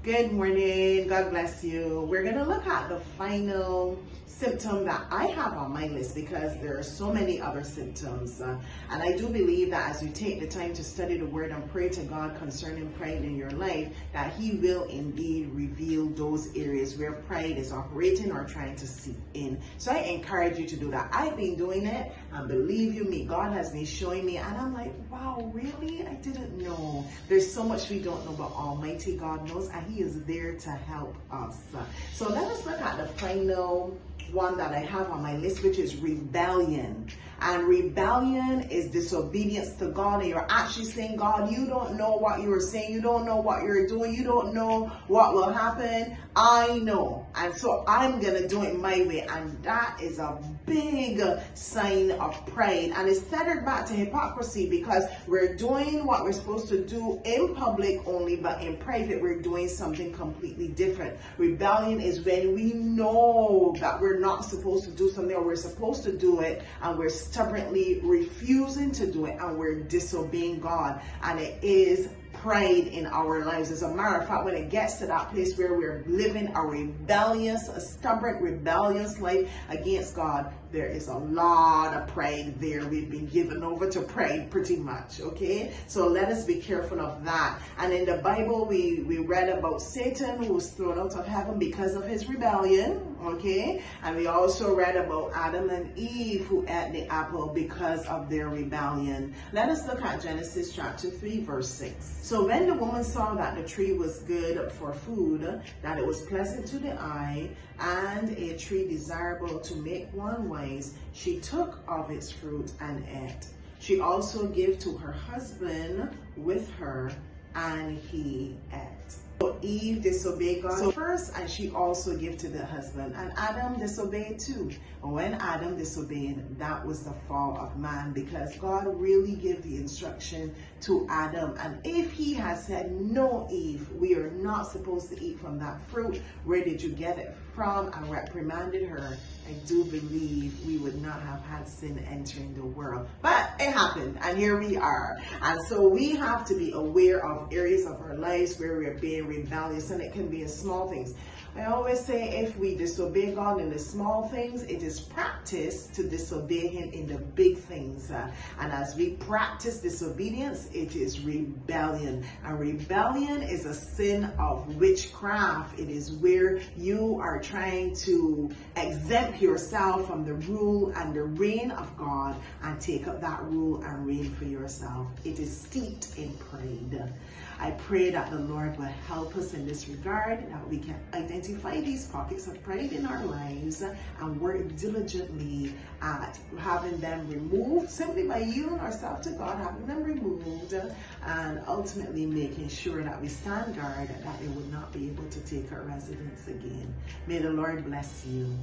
Good morning. God bless you. We're going to look at the final symptom that I have on my list because there are so many other symptoms. And I do believe that as you take the time to study the word and pray to God concerning pride in your life, that He will indeed reveal those areas where pride is operating or trying to seep in. So I encourage you to do that. I've been doing it, and believe you me, God has been showing me, and I'm like, wow, really? I didn't know. There's so much we don't know, but Almighty God knows, and He is there to help us. So let us look at the final one that I have on my list, which is rebellion. And rebellion is disobedience to God, and you're actually saying, God, you don't know what you're saying, you don't know what you're doing, you don't know what will happen. I know, and so I'm gonna do it my way. And that is a big sign of pride, and it's tethered back to hypocrisy, because we're doing what we're supposed to do in public only, but in private we're doing something completely different. Rebellion is when we know that we're not supposed to do something, or we're supposed to do it and we're stubbornly refusing to do it, and we're disobeying God, and it is pride in our lives. As a matter of fact, when it gets to that place where we're living a stubborn, rebellious life against God, there is a lot of pride there. We've been given over to pride pretty much, okay? So let us be careful of that. And in the Bible, we read about Satan, who was thrown out of heaven because of his rebellion, okay? And we also read about Adam and Eve, who ate the apple because of their rebellion. Let us look at Genesis chapter 3, verse 6. So when the woman saw that the tree was good for food, that it was pleasant to the eye, and a tree desirable to make one wise, she took of its fruit and ate. She also gave to her husband with her, and he ate. So Eve disobeyed God first, and she also gave to the husband. And Adam disobeyed too. And when Adam disobeyed, that was the fall of man, because God really gave the instruction to Adam. And if he had said, no, Eve, we are not supposed to eat from that fruit, where did you get it from, and reprimanded her, I do believe we would not have had sin entering the world. But it happened, and here we are. And so we have to be aware of areas of our lives where we're being rebellious, and it can be in small things. I always say, if we disobey God in the small things, it is practice to disobey Him in the big things. And as we practice disobedience, it is rebellion. And rebellion is a sin of witchcraft. It is where you are trying to exempt yourself from the rule and the reign of God and take up that rule and reign for yourself. It is steeped in pride. I pray that the Lord will help us in this regard, that we can identify these pockets of pride in our lives and work diligently at having them removed, simply by yielding ourselves to God, having them removed, and ultimately making sure that we stand guard that it would not be able to take our residence again. May the Lord bless you.